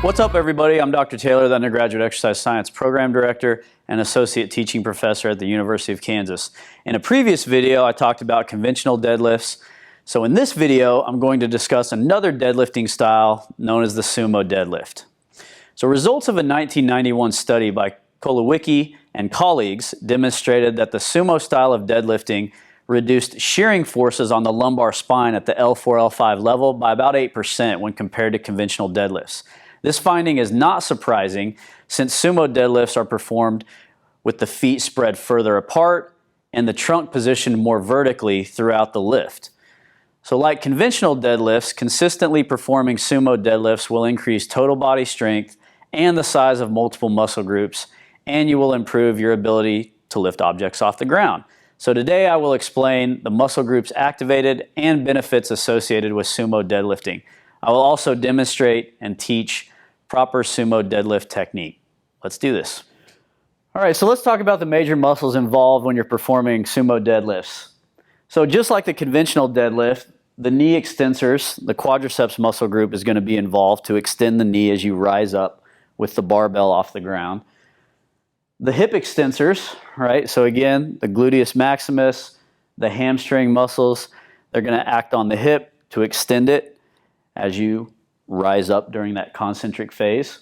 What's up, everybody? I'm Dr. Taylor, the Undergraduate Exercise Science Program Director and Associate Teaching Professor at the University of Kansas. In a previous video, I talked about conventional deadlifts. So in this video, I'm going to discuss another deadlifting style known as the Sumo Deadlift. So results of a 1991 study by Kolowicki and colleagues demonstrated that the Sumo style of deadlifting reduced shearing forces on the lumbar spine at the L4, L5 level by about 8% when compared to conventional deadlifts. This finding is not surprising since sumo deadlifts are performed with the feet spread further apart and the trunk positioned more vertically throughout the lift. So like conventional deadlifts, consistently performing sumo deadlifts will increase total body strength and the size of multiple muscle groups, and you will improve your ability to lift objects off the ground. So today I will explain the muscle groups activated and benefits associated with sumo deadlifting. I will also demonstrate and teach proper sumo deadlift technique. Let's do this. All right, so let's talk about the major muscles involved when you're performing sumo deadlifts. So just like the conventional deadlift, the knee extensors, the quadriceps muscle group is going to be involved to extend the knee as you rise up with the barbell off the ground. The hip extensors, right? So again, the gluteus maximus, the hamstring muscles, they're going to act on the hip to extend it as you rise up during that concentric phase.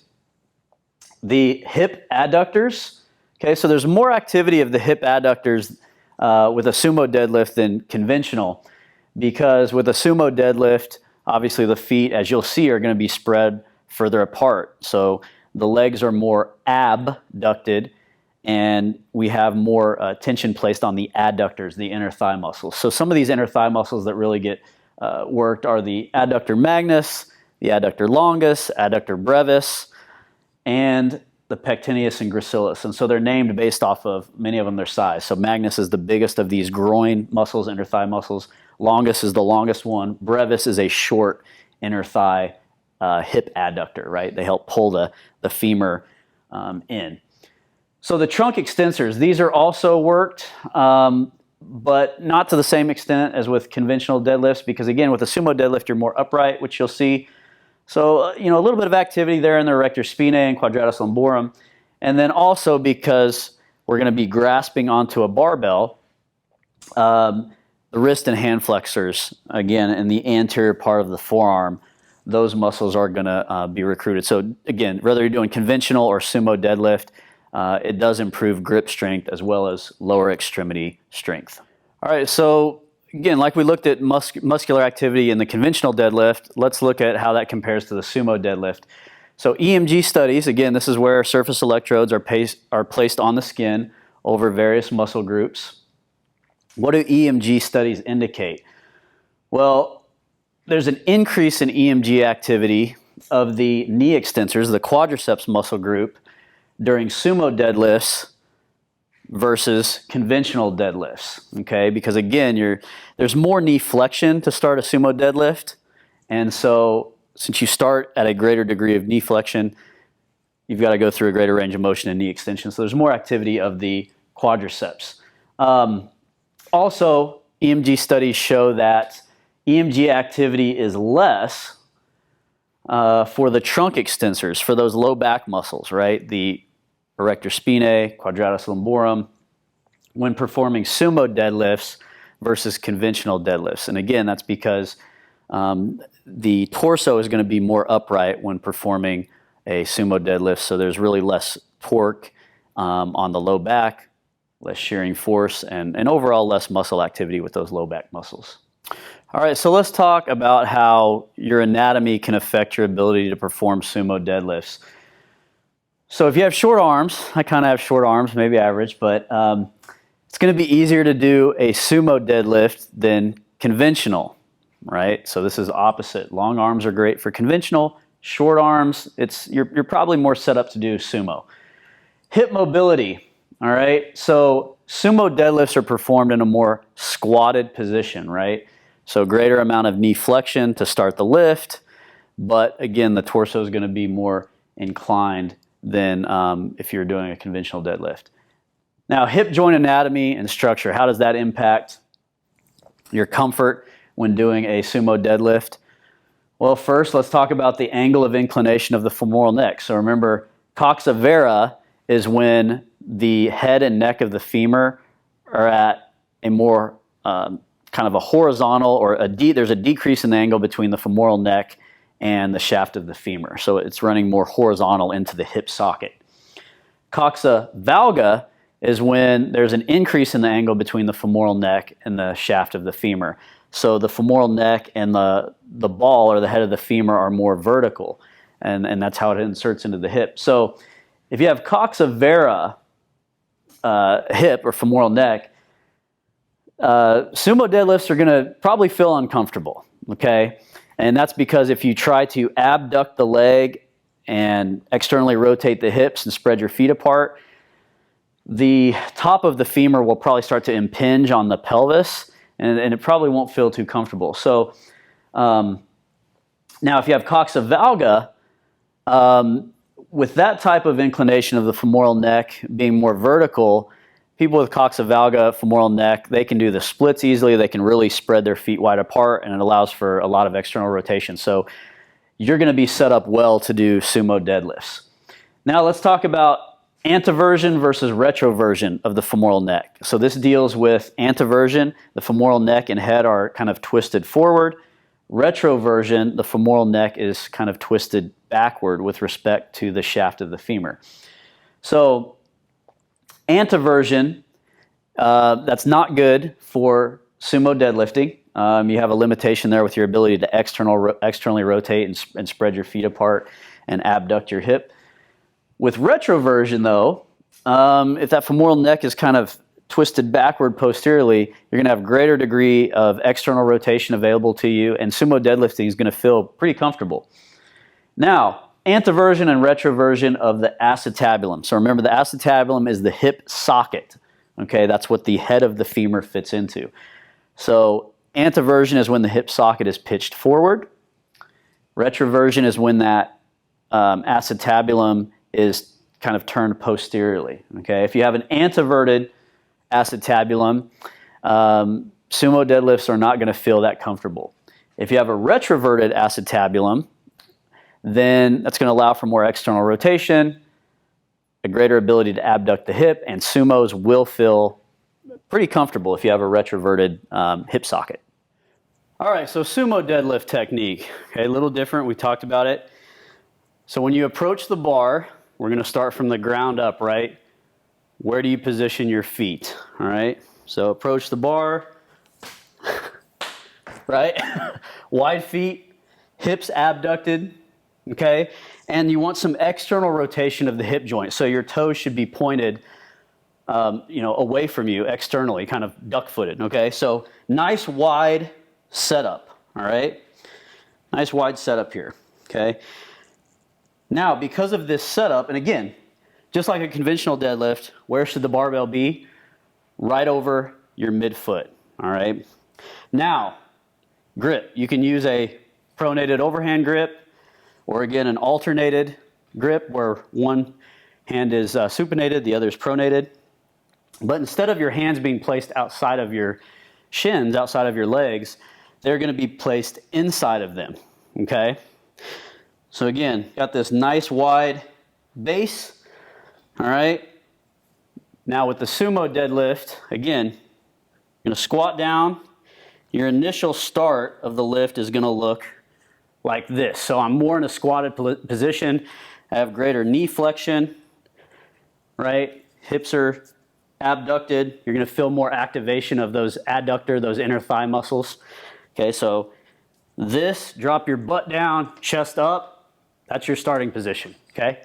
The hip adductors, okay, so there's more activity of the hip adductors with a sumo deadlift than conventional, because with a sumo deadlift, obviously the feet, as you'll see, are going to be spread further apart. So the legs are more abducted, and we have more tension placed on the adductors, the inner thigh muscles. So some of these inner thigh muscles that really get worked are the adductor magnus, the adductor longus, adductor brevis, and the pectineus and gracilis. And so they're named based off of, many of them, their size. So magnus is the biggest of these groin muscles, inner thigh muscles. Longus is the longest one. Brevis is a short inner thigh hip adductor, right? They help pull the femur in. So the trunk extensors, these are also worked, but not to the same extent as with conventional deadlifts, because again, with a sumo deadlift, you're more upright, which you'll see. So, a little bit of activity there in the erector spinae and quadratus lumborum. And then also because we're going to be grasping onto a barbell, the wrist and hand flexors, again, in the anterior part of the forearm, those muscles are going to be recruited. So again, whether you're doing conventional or sumo deadlift, it does improve grip strength as well as lower extremity strength. All right, so again, like we looked at muscular activity in the conventional deadlift, let's look at how that compares to the sumo deadlift. So EMG studies, again, this is where surface electrodes are placed on the skin over various muscle groups. What do EMG studies indicate? Well, there's an increase in EMG activity of the knee extensors, the quadriceps muscle group, during sumo deadlifts versus conventional deadlifts, okay? Because again, there's more knee flexion to start a sumo deadlift, and so since you start at a greater degree of knee flexion, you've got to go through a greater range of motion and knee extension, so there's more activity of the quadriceps. Also, EMG studies show that EMG activity is less for the trunk extensors, for those low back muscles, right? The erector spinae, quadratus lumborum, when performing sumo deadlifts versus conventional deadlifts. And again, that's because the torso is going to be more upright when performing a sumo deadlift, so there's really less torque on the low back, less shearing force, and overall less muscle activity with those low back muscles. All right, so let's talk about how your anatomy can affect your ability to perform sumo deadlifts. So if you have short arms, I kind of have short arms, maybe average, but it's going to be easier to do a sumo deadlift than conventional, right? So this is opposite. Long arms are great for conventional. Short arms, you're probably more set up to do sumo. Hip mobility, all right? So sumo deadlifts are performed in a more squatted position, right? So greater amount of knee flexion to start the lift, but again, the torso is going to be more inclined than if you're doing a conventional deadlift. Now, hip joint anatomy and structure, how does that impact your comfort when doing a sumo deadlift? Well, first, let's talk about the angle of inclination of the femoral neck. So remember, coxa vara is when the head and neck of the femur are at a more kind of a horizontal, or there's a decrease in the angle between the femoral neck and the shaft of the femur. So it's running more horizontal into the hip socket. Coxa valga is when there's an increase in the angle between the femoral neck and the shaft of the femur. So the femoral neck and the ball, or the head of the femur, are more vertical, and that's how it inserts into the hip. So if you have coxa vara hip or femoral neck, sumo deadlifts are going to probably feel uncomfortable, okay? And that's because if you try to abduct the leg and externally rotate the hips and spread your feet apart, the top of the femur will probably start to impinge on the pelvis, and it probably won't feel too comfortable. So now if you have coxa valga, with that type of inclination of the femoral neck being more vertical, people with coxa valga femoral neck, they can do the splits easily. They can really spread their feet wide apart, and it allows for a lot of external rotation. So you're going to be set up well to do sumo deadlifts. Now let's talk about anteversion versus retroversion of the femoral neck. So this deals with anteversion. The femoral neck and head are kind of twisted forward. Retroversion, the femoral neck is kind of twisted backward with respect to the shaft of the femur. So anteversion, that's not good for sumo deadlifting. You have a limitation there with your ability to externally rotate and spread your feet apart and abduct your hip. With retroversion, though, if that femoral neck is kind of twisted backward posteriorly, you're going to have greater degree of external rotation available to you, and sumo deadlifting is going to feel pretty comfortable. Now, anteversion and retroversion of the acetabulum. So remember, the acetabulum is the hip socket. Okay, that's what the head of the femur fits into. So anteversion is when the hip socket is pitched forward. Retroversion is when that acetabulum is kind of turned posteriorly. Okay, if you have an anteverted acetabulum, sumo deadlifts are not going to feel that comfortable. If you have a retroverted acetabulum, then that's going to allow for more external rotation, a greater ability to abduct the hip, and sumos will feel pretty comfortable if you have a retroverted hip socket. All right, so sumo deadlift technique, okay, a little different. We talked about it. So when you approach the bar, we're going to start from the ground up, right? Where do you position your feet, all right? So approach the bar, right? Wide feet, hips abducted, okay? And you want some external rotation of the hip joint. So your toes should be pointed away from you externally, kind of duck-footed, okay? So nice wide setup, all right? Nice wide setup here, okay? Now, because of this setup, and again, just like a conventional deadlift, where should the barbell be? Right over your midfoot, all right? Now, grip. You can use a pronated overhand grip, or again, an alternated grip where one hand is supinated, the other is pronated. But instead of your hands being placed outside of your shins, outside of your legs, they're going to be placed inside of them, okay? So again, got this nice wide base, all right? Now with the sumo deadlift, again, you're going to squat down. Your initial start of the lift is going to look like this. So I'm more in a squatted position. I have greater knee flexion, right? Hips are abducted. You're going to feel more activation of those adductor, those inner thigh muscles. Okay, so this, drop your butt down, chest up. That's your starting position, okay?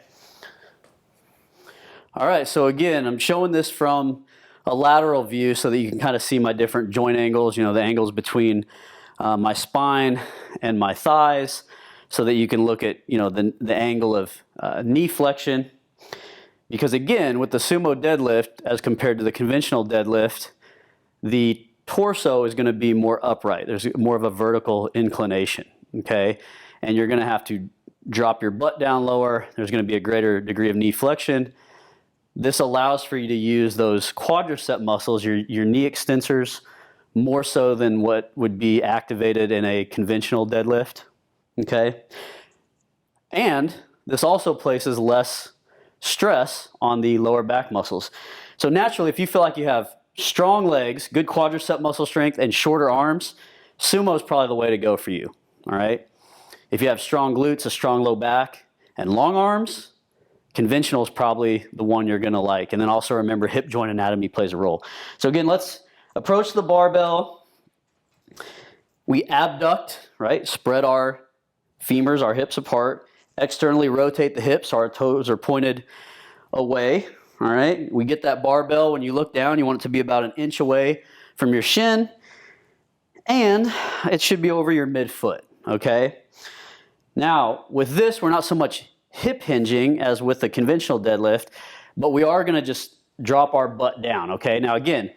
All right, so again, I'm showing this from a lateral view so that you can kind of see my different joint angles, the angles between my spine and my thighs, so that you can look at, the angle of knee flexion. Because again, with the sumo deadlift, as compared to the conventional deadlift, the torso is going to be more upright. There's more of a vertical inclination, okay? And you're going to have to drop your butt down lower. There's going to be a greater degree of knee flexion. This allows for you to use those quadricep muscles, your knee extensors, more so than what would be activated in a conventional deadlift, okay? And this also places less stress on the lower back muscles. So naturally, if you feel like you have strong legs, good quadricep muscle strength, and shorter arms, sumo is probably the way to go for you, all right? If you have strong glutes, a strong low back, and long arms, conventional is probably the one you're gonna like. And then also remember, hip joint anatomy plays a role. So again, let's approach the barbell. We abduct, right? Spread our femurs, our hips apart. Externally rotate the hips, our toes are pointed away, all right? We get that barbell. When you look down, you want it to be about an inch away from your shin, and it should be over your midfoot, okay? Now, with this, we're not so much hip hinging as with the conventional deadlift, but we are gonna just drop our butt down, okay? Now again,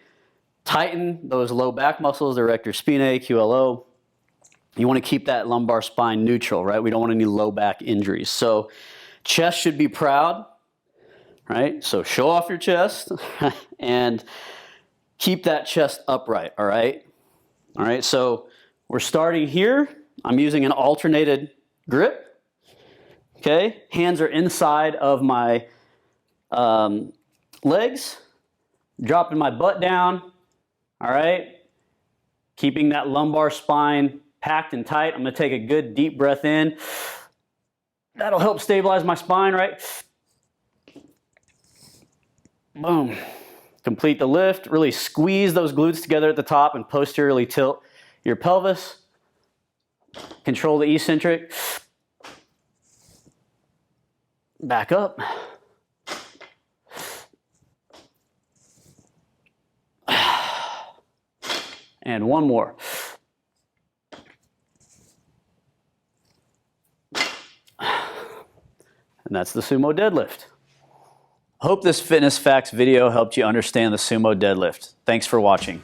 tighten those low back muscles, the erector spinae, QLO. You want to keep that lumbar spine neutral, right? We don't want any low back injuries. So chest should be proud, right? So show off your chest and keep that chest upright, all right? All right, so we're starting here. I'm using an alternated grip, okay? Hands are inside of my legs, dropping my butt down, all right? Keeping that lumbar spine packed and tight. I'm gonna take a good deep breath in. That'll help stabilize my spine, right? Boom. Complete the lift. Really squeeze those glutes together at the top and posteriorly tilt your pelvis. Control the eccentric. Back up. And one more. And that's the sumo deadlift. I hope this fitness facts video helped you understand the sumo deadlift. Thanks for watching.